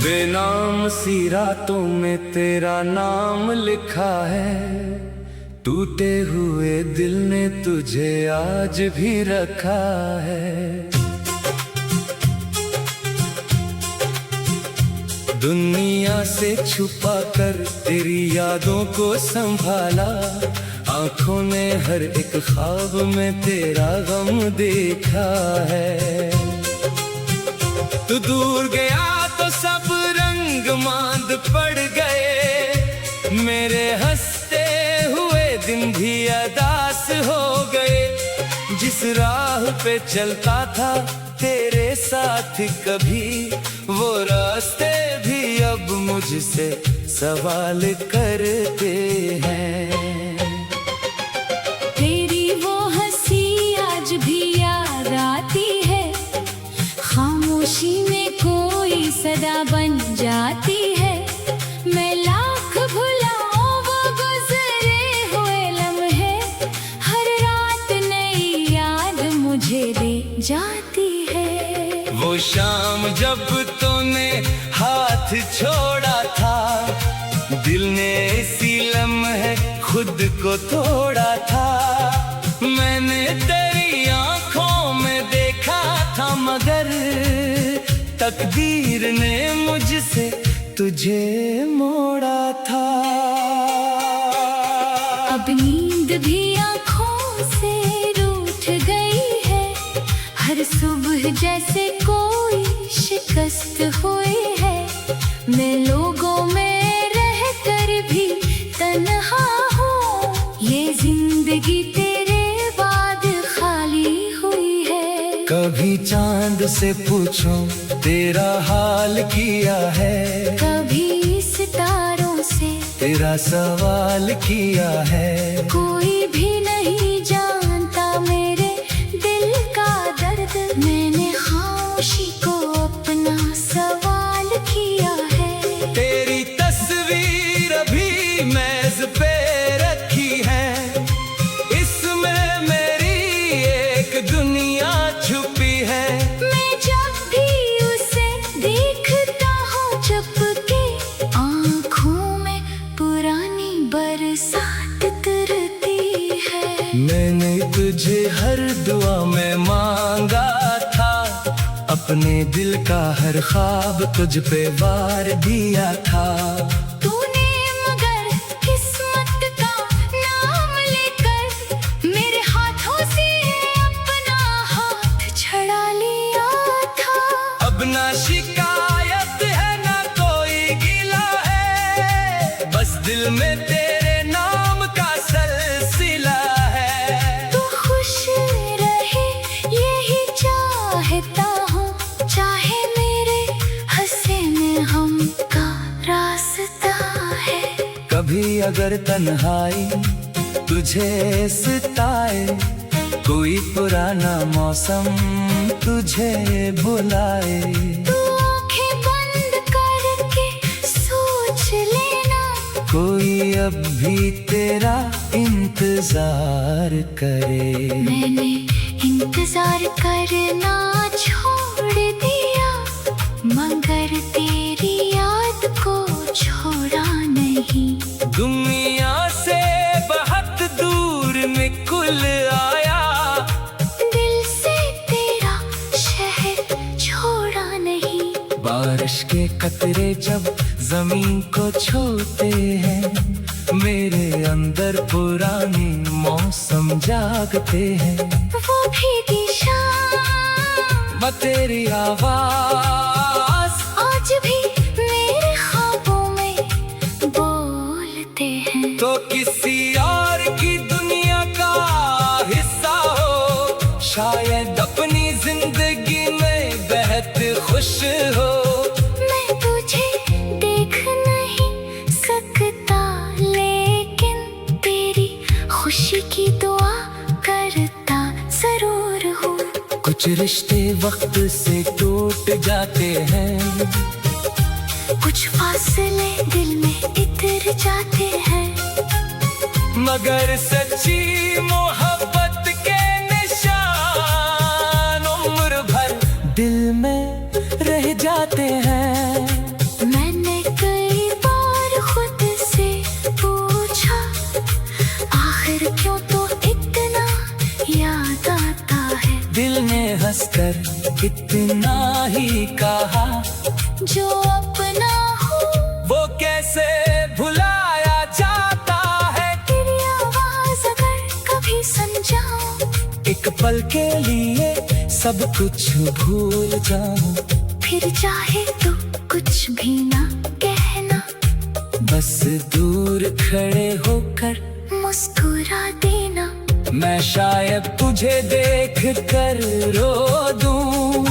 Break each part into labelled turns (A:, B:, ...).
A: बेनाम सी रातों में तेरा नाम लिखा है, टूटे हुए दिल ने तुझे आज भी रखा है। दुनिया से छुपा कर तेरी यादों को संभाला, आंखों ने हर एक ख्वाब में तेरा गम देखा है। तू दूर गया तो सब रंग मांद पड़ गए, मेरे हंसते हुए दिन भी अदास हो गए। जिस राह पे चलता था तेरे साथ कभी, वो रास्ते भी अब मुझसे सवाल करते हैं।
B: तेरी वो हंसी आज भी याद आती है, खामोशी में कोई सदा बन जाती है। मैं लाख भुलाऊं वो गुजरे हुए लम्हे, हर रात नई याद मुझे दे जाती है।
A: वो शाम जब तूने हाथ छोड़ा था, दिल ने इसी लम्हे खुद को तोड़ा था। मैंने तेरी आंखों में देखा था, मगर तकदीर ने मुझसे तुझे मोड़ा था।
B: अब नींद भी आँखों से रूठ गई है, हर सुबह जैसे कोई शिकस्त हुई है। मैं लोगों में रहकर भी तन्हा हूँ, ये जिंदगी तेरे बाद खाली हुई है।
A: कभी चांद से पूछो तेरा हाल किया है,
B: कभी सितारों से
A: तेरा सवाल किया है।
B: कोई भी नहीं जानता मेरे दिल का दर्द, मैंने खामोशी को अपना सवाल किया है।
A: तेरी तस्वीर अभी मेज पे रखी है, इसमें मेरी एक दुनिया छुपी है।
B: मैं जब भी उसे देखता हूँ चुपके, आँखों में पुरानी बरसात तरती है।
A: मैंने तुझे हर दुआ में मांगा था, अपने दिल का हर ख्वाब तुझ पे वार दिया था।
B: तूने मगर किस्मत का नाम लेकर मेरे हाथों से अपना हाथ छड़ा लिया था।
A: अब ना शिकायत है ना कोई गिला है, बस दिल में तेरे नाम का सिलसिला है।
B: तू खुश रहे यही चाहता हूँ, चाहे मेरे हंसे में हम का रास्ता है।
A: कभी अगर तन्हाई तुझे सताए, कोई पुराना मौसम तुझे बुलाए,
B: तू आँखें बंद करके सोच लेना,
A: कोई अब भी तेरा इंतजार करे।
B: मैंने इंतजार करना छोड़ दिया, मगर तेरी याद को छोड़ा नहीं।
A: दुनिया से बहुत दूर निकल आया,
B: दिल से तेरा शहर छोड़ा नहीं।
A: बारिश के कतरे जब जमीन को छूते हैं, मेरे अंदर पुरानी मौसम जागते हैं।
B: वो भीगी शाम,
A: तेरी आवाज
B: आज भी मेरे ख्वाबों में बोलते हैं।
A: तो किसी और की दुनिया का हिस्सा हो, शायद अपनी जिंदगी में बेहद खुश हो।
B: मैं तुझे देख नहीं सकता, लेकिन तेरी खुशी की दुआ करता जरूर हूँ।
A: कुछ रिश्ते वक्त से टूट जाते हैं,
B: कुछ फासले दिल में इतर जाते हैं,
A: मगर सच्ची मोहब्बत के निशान उम्र भर दिल में रह जाते हैं। कर इतना ही कहा,
B: जो अपना हो
A: वो कैसे भुलाया जाता है।
B: तेरी आवाज अगर कभी सुन जाऊं,
A: एक पल के लिए सब कुछ भूल जाऊं,
B: फिर चाहे तो कुछ भी ना कहना,
A: बस दूर खड़े होकर
B: मुस्कुरा देना।
A: मैं शायद तुझे देख कर रो दूं,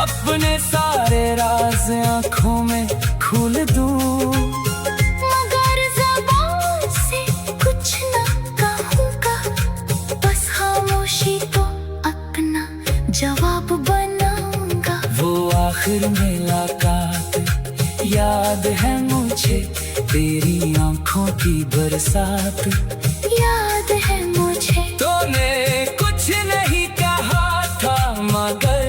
A: अपने सारे राज आंखों में खोल दूं,
B: मगर ज़बान से कुछ ना कहूँगा, बस खामोशी को अपना जवाब बनाऊंगा।
A: वो आखिर मुलाकात याद है मुझे, तेरी आंखों की बरसात
B: याद है मुझे,
A: तूने कुछ नहीं कहा था मगर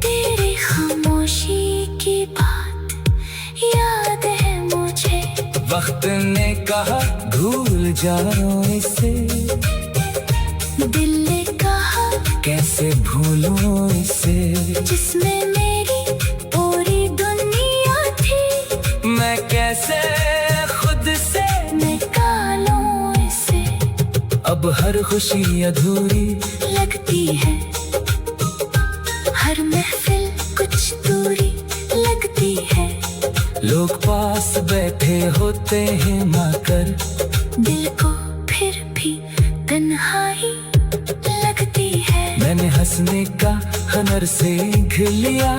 B: तेरी खामोशी की बात याद है मुझे।
A: वक्त ने कहा भूल जाओ इसे,
B: दिल ने कहा
A: कैसे भूलूं इसे,
B: जिसमें मेरी पूरी दुनिया थी,
A: मैं कैसे खुद से
B: निकालूं इसे।
A: अब हर खुशी अधूरी
B: लगती है, हर महफिल कुछ दूरी लगती है,
A: लोग पास बैठे होते हैं मगर
B: दिल को फिर भी तन्हाई लगती है।
A: मैंने हंसने का हुनर सीख लिया,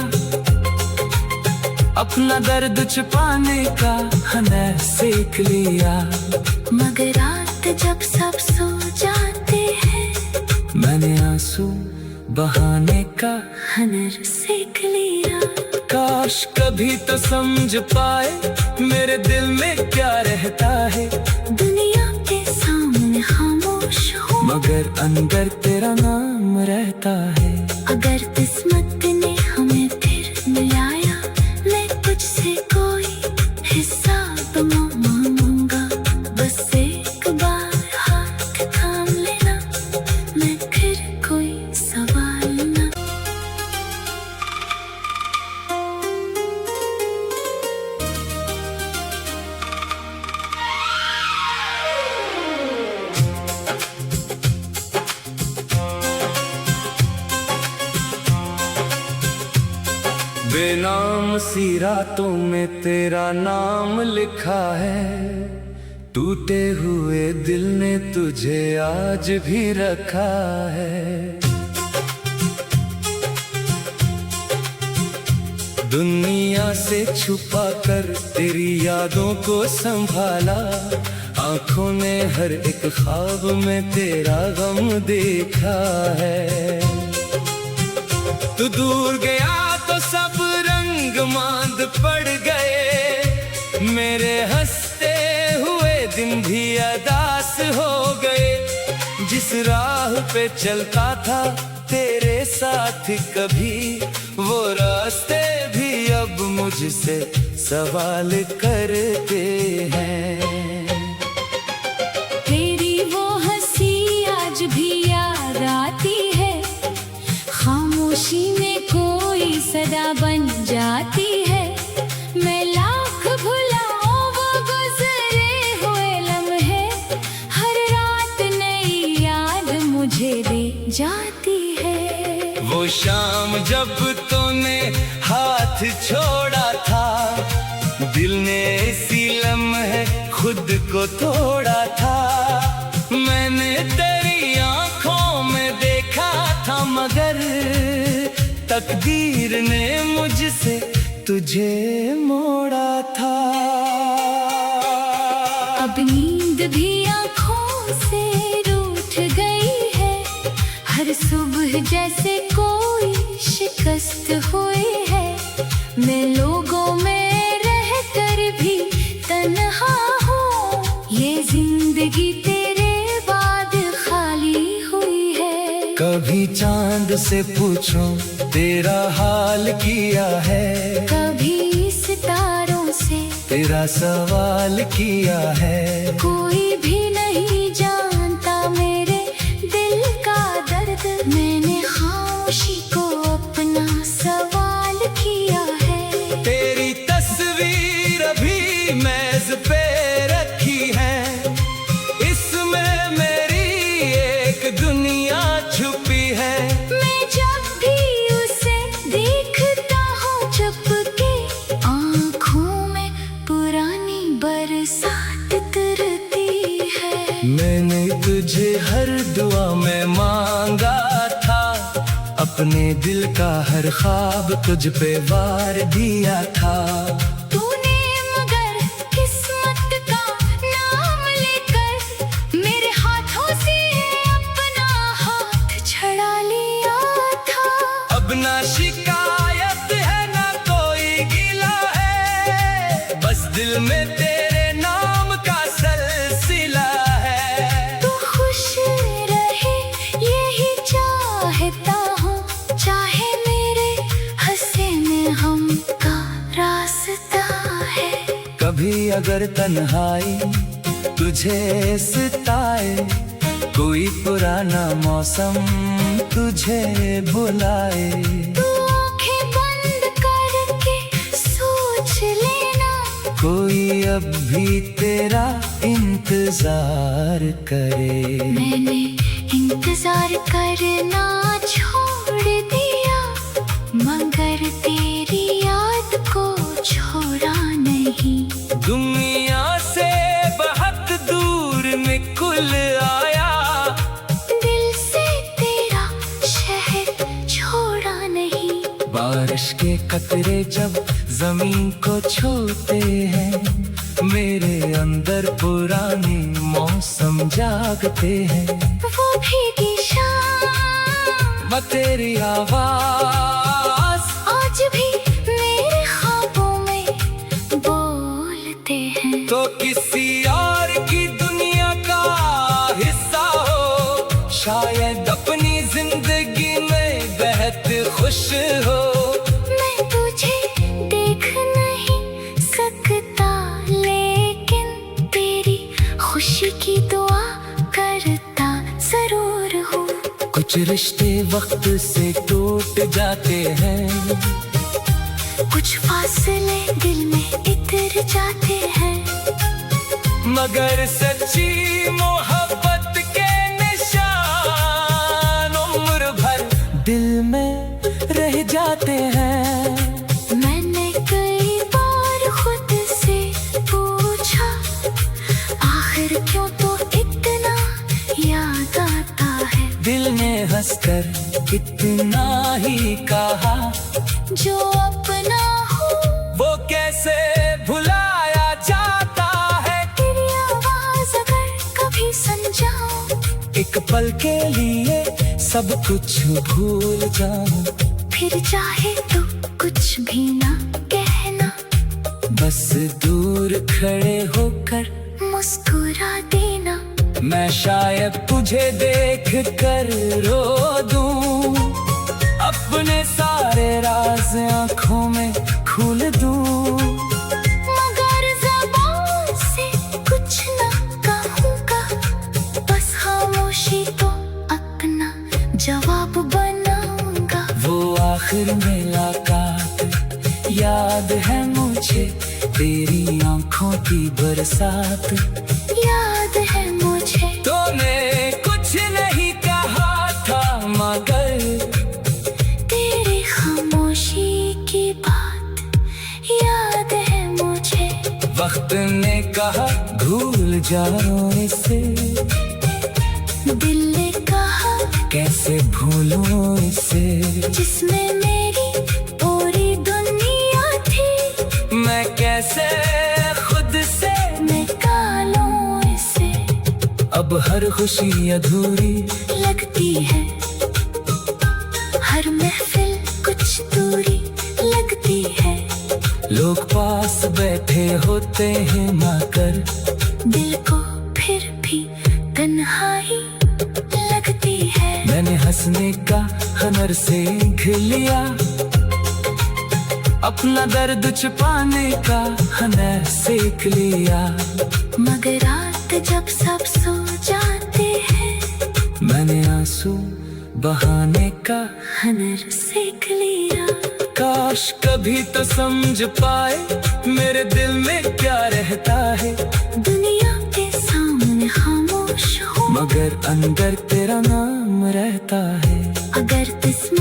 A: अपना दर्द छुपाने का हुनर सीख लिया,
B: मगर रात जब सब सो जाते हैं,
A: मैंने आंसू बहाने का
B: हुनर सीख लिया।
A: काश कभी तो समझ पाए मेरे दिल में क्या रहता है,
B: दुनिया के सामने खामोश हूँ,
A: मगर अंदर तेरा नाम रहता है।
B: अगर किस्मत ने हमें फिर मिलाया, मैं तुझसे कोई हिसाब मांगूंगा, बस एक बार हाथ थाम लेना, मैं फिर कोई सवाल ना।
A: बेनाम सी रातों में तेरा नाम लिखा है, टूटे हुए दिल ने तुझे आज भी रखा है। दुनिया से छुपा कर तेरी यादों को संभाला, आंखों ने हर एक ख्वाब में तेरा गम देखा है। तू दूर गया तो सब रंग मांद पड़ गए, मेरे हंसते हुए दिन भी अदास हो गए। जिस राह पे चलता था तेरे साथ कभी, वो रास्ते भी अब मुझसे सवाल करते हैं।
B: तेरी वो हंसी आज भी याद आती है, खामोशी में कोई सदा बन जाती है। मैं लाख भुलाऊं वो गुजरे हुए लम्हे, हर रात नई याद मुझे दे जाती है।
A: वो शाम जब तूने हाथ छोड़ा था, दिल ने इसी लम्हे खुद को तोड़ा था। मैंने तेरी आंखों में देखा था मगर तकदीर ने मुझसे तुझे मोड़ा था।
B: अब नींद भी आँखों से रूठ गई है, हर सुबह जैसे कोई शिकस्त हुई है। मैं लोगों में रहकर भी तन्हा हूँ, ये जिंदगी तेरे बाद खाली हुई है।
A: कभी चांद से पूछो तेरा हाल किया है,
B: कभी सितारों से
A: तेरा सवाल किया है।
B: कोई भी नहीं जानता मेरे दिल का दर्द, मैंने खामोश
A: दिल का हर ख्वाब तुझ पे वार दिया था।
B: तूने मगर किस्मत का नाम लेकर मेरे हाथों से अपना हाथ छड़ा लिया था।
A: अब ना शिकायत है ना कोई गिला है, बस दिल में तेरे नाम का सिलसिला है।
B: तू खुश रहे यही चाहता हूँ, चाहे मेरे हंसे में हम का रास्ता है।
A: कभी अगर तन्हाई तुझे सताए, कोई पुराना मौसम तुझे बुलाए,
B: तू आंखें बंद करके सोच लेना,
A: कोई अब भी तेरा इंतजार करे।
B: मैंने इंतजार करना छोड़ दिया, मगर तेरी याद को छोड़ा नहीं।
A: दुनिया से बहुत दूर में कुल आया,
B: दिल से तेरा शहर छोड़ा नहीं।
A: बारिश के कतरे जब जमीन को छूते हैं, मेरे अंदर पुराने मौसम जागते हैं।
B: वो भीगी शाम
A: मैं तेरी आवाज
B: आज भी मेरे ख्वाबों में बोलते हैं।
A: तो किसी और की दुनिया का हिस्सा हो, शायद अपनी जिंदगी में बेहद खुश हो।
B: मैं तुझे देख नहीं सकता, लेकिन तेरी खुशी की दुआ करता जरूर हूँ।
A: कुछ रिश्ते वक्त से टूट जाते हैं,
B: कुछ फासले दिल में इतर जाते हैं,
A: मगर सच्ची मोहब्बत के निशान उम्र भर दिल में रह जाते हैं।
B: मैंने कई बार खुद से पूछा, आखिर क्यों तो इतना याद आता है।
A: दिल ने हंसकर इतना ही कहा,
B: जो अपना हो
A: वो कैसे भुलाया जाता है।
B: तेरी आवाज अगर कभी सुन जाऊं,
A: एक पल के लिए सब कुछ भूल जाऊं,
B: फिर चाहे तो कुछ भी ना कहना,
A: बस दूर खड़े होकर
B: मुस्कुरा देना।
A: मैं शायद तुझे देख कर रो दूं, अपने सारे राज आंखों में खोल दूं,
B: मगर ज़बान से कुछ ना कहूँगा, बस खामोशी को अपना जवाब बनाऊंगा।
A: वो आखिर मुलाकात याद है मुझे, तेरी आंखों की बरसात
B: याद है मुझे।
A: तूने कुछ नहीं कहा था, मगर
B: तेरी खामोशी की बात याद है मुझे।
A: वक्त ने कहा भूल जाओ इसे,
B: दिल ने कहा
A: कैसे भूलूं इसे,
B: जिसमें मेरी पूरी दुनिया थी।
A: मैं कैसे खुद से
B: निकालूं इसे,
A: अब हर खुशी अधूरी
B: लगती है, हर महफिल कुछ दूरी लगती है।
A: लोग पास बैठे होते हैं, मगर
B: दिल को फिर भी तन्हाई लगती है।
A: मैंने हंसने का हुनर सीख लिया, अपना दर्द छुपाने का हुनर सीख लिया,
B: मगर रात जब सब सो जाते हैं,
A: मैंने आंसू बहाने का
B: हुनर सीख लिया।
A: काश कभी तो समझ पाए मेरे दिल में क्या रहता है।
B: दुनिया के सामने खामोश हूँ,
A: मगर अंदर तेरा नाम रहता है।
B: अगर किस्मत